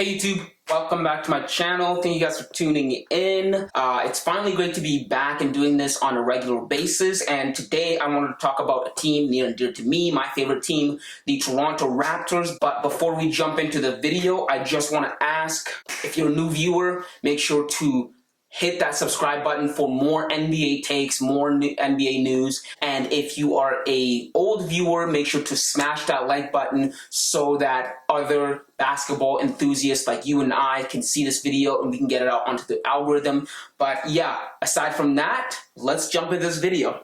Hey YouTube, welcome back to my channel. Thank you guys for tuning in. It's finally great to be back and doing this on a regular basis, and today I wanted to talk about a team near and dear to me, my favorite team, the Toronto Raptors. But before we jump into the video, I just want to ask, if you're a new viewer, make sure to hit that subscribe button for more NBA takes, more NBA news. And if you are an old viewer, make sure to smash that like button so that other basketball enthusiasts like you and I can see this video and we can get it out onto the algorithm. But yeah, aside from that, let's jump into this video.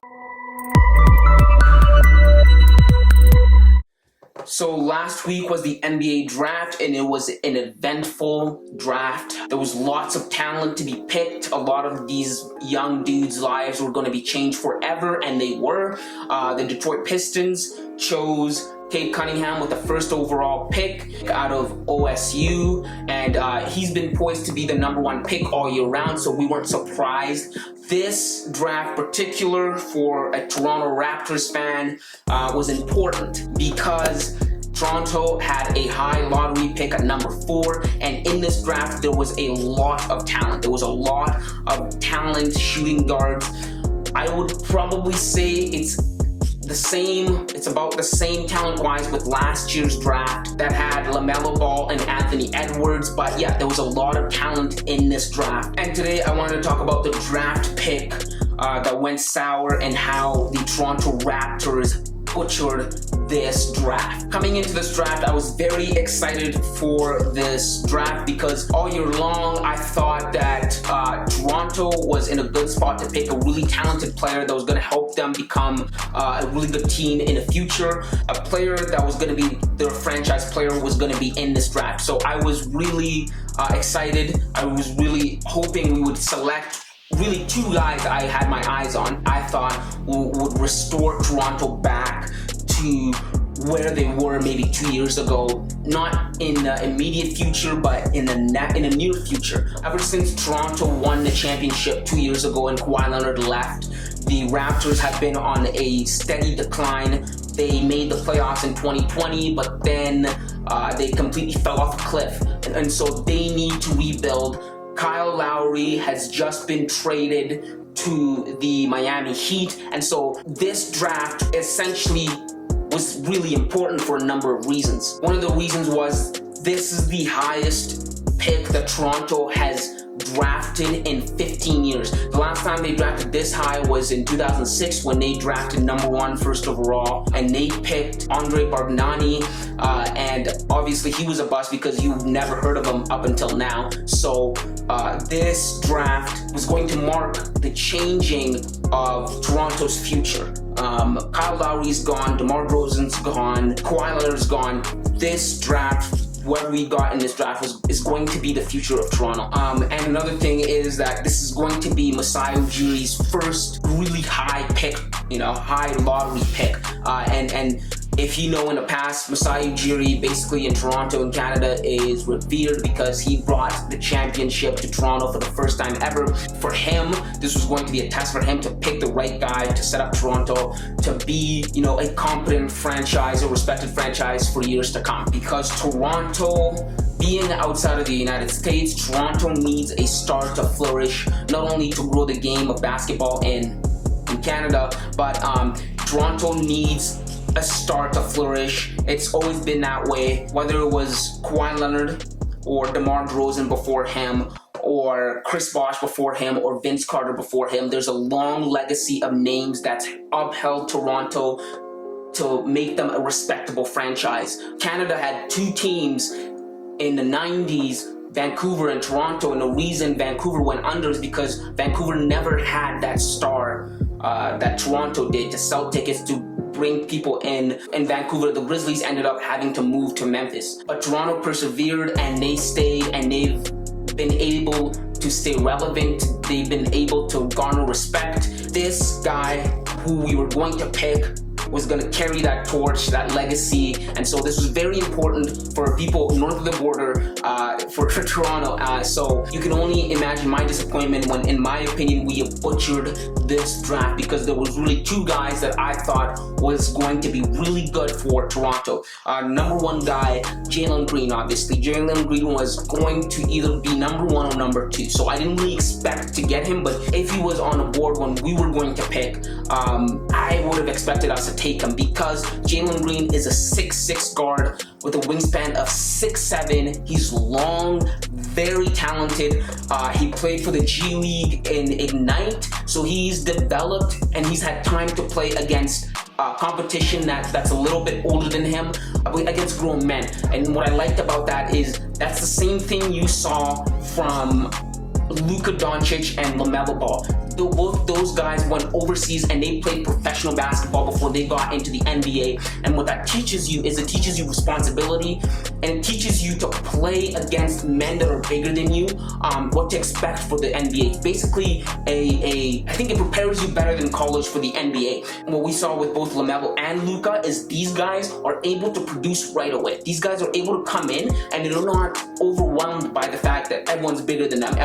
So last week was the NBA draft, and it was an eventful draft. There was lots of talent to be picked. A lot of these young dudes' lives were going to be changed forever, and they were. The Detroit Pistons chose Cade Cunningham with the first overall pick out of OSU, and he's been poised to be the #1 pick all year round, so we weren't surprised. This draft particular for a Toronto Raptors fan was important because Toronto had a high lottery pick at #4, and in this draft there was a lot of talent. There was a lot of talent, shooting guards. I would probably say it's about the same talent-wise with last year's draft that had LaMelo Ball and Anthony Edwards, but yeah, there was a lot of talent in this draft. And today I wanted to talk about the draft pick that went sour and how the Toronto Raptors butchered this draft. Coming into this draft, I was very excited for this draft because all year long I thought that Toronto was in a good spot to pick a really talented player that was going to help them become a really good team in the future. A player that was going to be their franchise player was going to be in this draft. So I was really excited. I was really hoping we would select really two guys I had my eyes on. I thought would restore Toronto back to where they were maybe 2 years ago, not in the immediate future, but in the near future. Ever since Toronto won the championship 2 years ago and Kawhi Leonard left, the Raptors have been on a steady decline. They made the playoffs in 2020, but then they completely fell off a cliff, and so they need to rebuild. Kyle Lowry has just been traded to the Miami Heat, and so this draft essentially was really important for a number of reasons. One of the reasons was this is the highest pick that Toronto has drafted in 15 years. The last time they drafted this high was in 2006 when they drafted #1 first overall, and they picked Andre Bargnani, and obviously he was a bust because you've never heard of him up until now. So this draft was going to mark the changing of Toronto's future. Kyle Lowry's gone, DeMar DeRozan's gone, Kawhi Leonard's gone. This draft, whoever we got in this draft is going to be the future of Toronto. And another thing is that this is going to be Masai Ujiri's first really high pick, high lottery pick. And if you know in the past, Masai Ujiri basically in Toronto and Canada is revered because he brought the championship to Toronto for the first time ever. For him, this was going to be a test for him to pick the right guy to set up Toronto to be, a competent franchise, a respected franchise for years to come. Because Toronto, being outside of the United States, Toronto needs a star to flourish, not only to grow the game of basketball in Canada, but Toronto needs a star to flourish. It's always been that way, whether it was Kawhi Leonard or DeMar DeRozan before him, or Chris Bosh before him, or Vince Carter before him. There's a long legacy of names that's upheld Toronto to make them a respectable franchise. Canada had two teams in the 90s, Vancouver and Toronto, and the reason Vancouver went under is because Vancouver never had that star that Toronto did to sell tickets to bring people in. In Vancouver, the Grizzlies ended up having to move to Memphis. But Toronto persevered, and they stayed, and they've been able to stay relevant. They've been able to garner respect. This guy who we were going to pick was going to carry that torch, that legacy, and so this was very important for people north of the border, for Toronto. So you can only imagine my disappointment when, in my opinion, we have butchered this draft, because there was really two guys that I thought was going to be really good for Toronto. Number one guy, Jalen Green, obviously. Jalen Green was going to either be number one or number two, so I didn't really expect to get him, but if he was on a board when we were going to pick, I would have expected us to take him, because Jalen Green is a 6'6" guard with a wingspan of 6'7". He's long, very talented. He played for the G League in Ignite, so he's developed and he's had time to play against competition that's a little bit older than him, against grown men. And what I liked about that is that's the same thing you saw from Luka Doncic and LaMelo Ball. Both those guys went overseas and they played professional basketball before they got into the NBA. And what that teaches you is it teaches you responsibility, and it teaches you to play against men that are bigger than you, what to expect for the NBA. Basically, I think it prepares you better than college for the NBA. And what we saw with both LaMelo and Luka is these guys are able to produce right away. These guys are able to come in and they're not overwhelmed by the fact that everyone's bigger than them.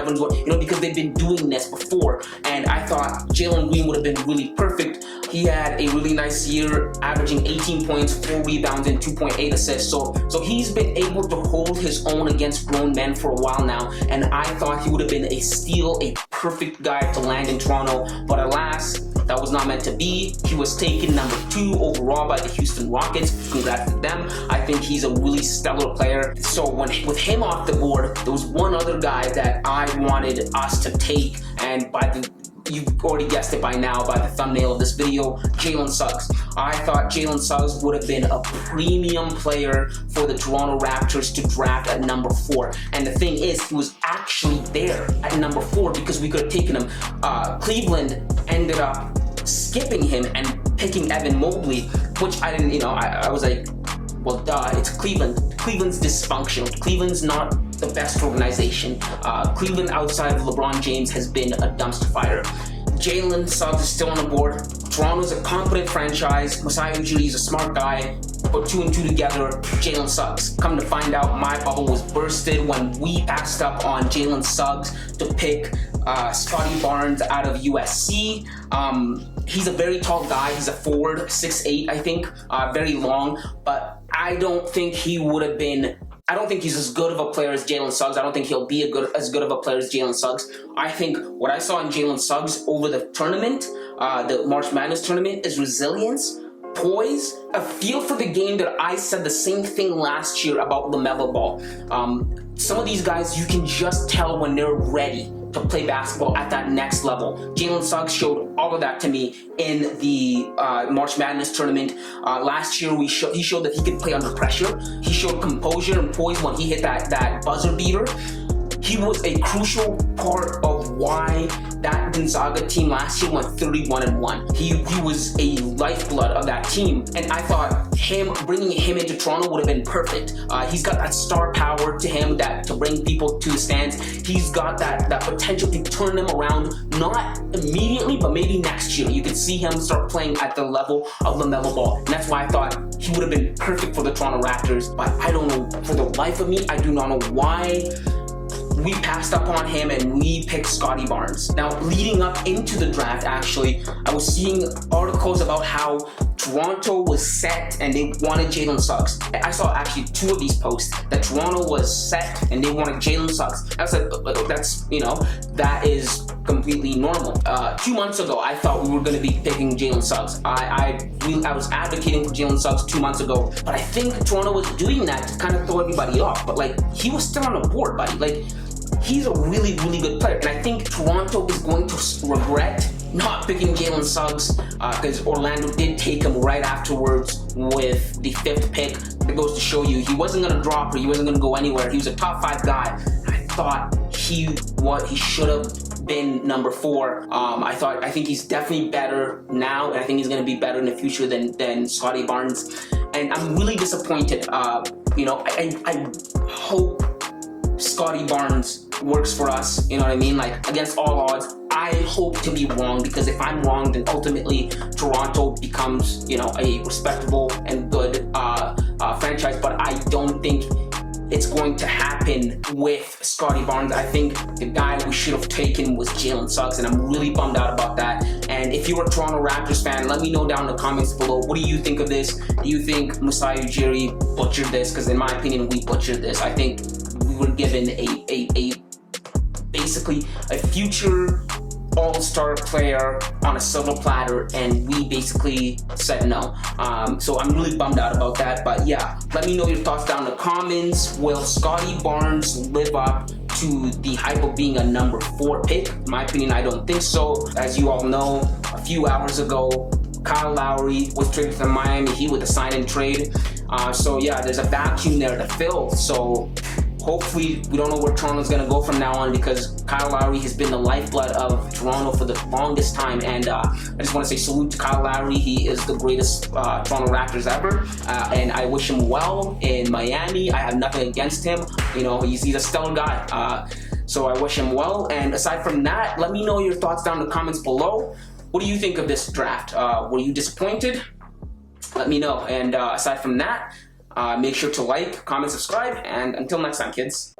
Because they've been doing this before. And I thought Jalen Green would have been really perfect. He had a really nice year, averaging 18 points, 4 rebounds, and 2.8 assists. So he's been able to hold his own against grown men for a while now. And I thought he would have been a steal, a perfect guy to land in Toronto. But alas, that was not meant to be. He was taken number 2 overall by the Houston Rockets. Congrats to them. I think he's a really stellar player. So with him off the board, there was one other guy that I wanted us to take, and you've already guessed it by now by the thumbnail of this video, Jalen Suggs. I thought Jalen Suggs would have been a premium player for the Toronto Raptors to draft at number 4. And the thing is, he was actually there at number 4 because we could have taken him. Cleveland ended up skipping him and picking Evan Mobley, which I didn't, I was like, well, duh, it's Cleveland. Cleveland's dysfunctional. Cleveland's not the best organization. Cleveland outside of LeBron James has been a dumpster fire. Jalen Suggs is still on the board. Toronto's a competent franchise. Masai Ujiri is a smart guy. Put 2 and 2 together, Jalen Suggs. Come to find out, my bubble was bursted when we passed up on Jalen Suggs to pick Scottie Barnes out of USC. He's a very tall guy. He's a forward, 6'8", I think, very long. But I don't think he would have been. I don't think he's as good of a player as Jalen Suggs. I don't think he'll be as good of a player as Jalen Suggs. I think what I saw in Jalen Suggs over the tournament, the March Madness tournament, is resilience, poise, a feel for the game that I said the same thing last year about LaMelo Ball. Some of these guys, you can just tell when they're ready to play basketball at that next level. Jalen Suggs showed all of that to me in the March Madness tournament. Last year, he showed that he could play under pressure. He showed composure and poise when he hit that buzzer beater. He was a crucial part of why that Gonzaga team last year went 31-1. He was a lifeblood of that team, and I thought bringing him into Toronto would have been perfect. He's got that star power to him to bring people to the stands. He's got that potential to turn them around, not immediately, but maybe next year. You could see him start playing at the level of LaMelo Ball, and that's why I thought he would have been perfect for the Toronto Raptors. But I don't know, for the life of me, I do not know why we passed up on him and we picked Scottie Barnes. Now, leading up into the draft, actually, I was seeing articles about how Toronto was set and they wanted Jalen Suggs. I saw actually 2 of these posts that Toronto was set and they wanted Jalen Suggs. That is completely normal. 2 months ago, I thought we were going to be picking Jalen Suggs. I was advocating for Jalen Suggs 2 months ago, but I think Toronto was doing that to kind of throw everybody off. But he was still on the board, buddy. He's a really, really good player, and I think Toronto is going to regret not picking Jalen Suggs because Orlando did take him right afterwards with the 5th pick. It goes to show you he wasn't going to drop or he wasn't going to go anywhere. He was a top 5 guy. I thought he should have been number 4. I think he's definitely better now, and I think he's going to be better in the future than Scottie Barnes. And I'm really disappointed. I hope Scottie Barnes works for us, you know what I mean? Against all odds, I hope to be wrong, because if I'm wrong, then ultimately Toronto becomes, you know, a respectable and good franchise. But I don't think it's going to happen with Scottie Barnes. I think the guy we should have taken was Jalen Suggs, and I'm really bummed out about that. And if you're a Toronto Raptors fan, let me know down in the comments below. What do you think of this? Do you think Masai Ujiri butchered this? Because in my opinion, we butchered this. I think we were given a basically a future all-star player on a silver platter, and we basically said no. So I'm really bummed out about that. But yeah, let me know your thoughts down in the comments. Will Scottie Barnes live up to the hype of being a number 4 pick? In my opinion, I don't think so. As you all know, a few hours ago, Kyle Lowry was traded to Miami Heat with a sign-and trade. So yeah, there's a vacuum there to fill. So hopefully, we don't know where Toronto's going to go from now on, because Kyle Lowry has been the lifeblood of Toronto for the longest time. And I just want to say salute to Kyle Lowry. He is the greatest Toronto Raptors ever. And I wish him well in Miami. I have nothing against him. You know, he's a stellar guy. So I wish him well. And aside from that, let me know your thoughts down in the comments below. What do you think of this draft? Were you disappointed? Let me know. And aside from that, make sure to like, comment, subscribe, and until next time, kids.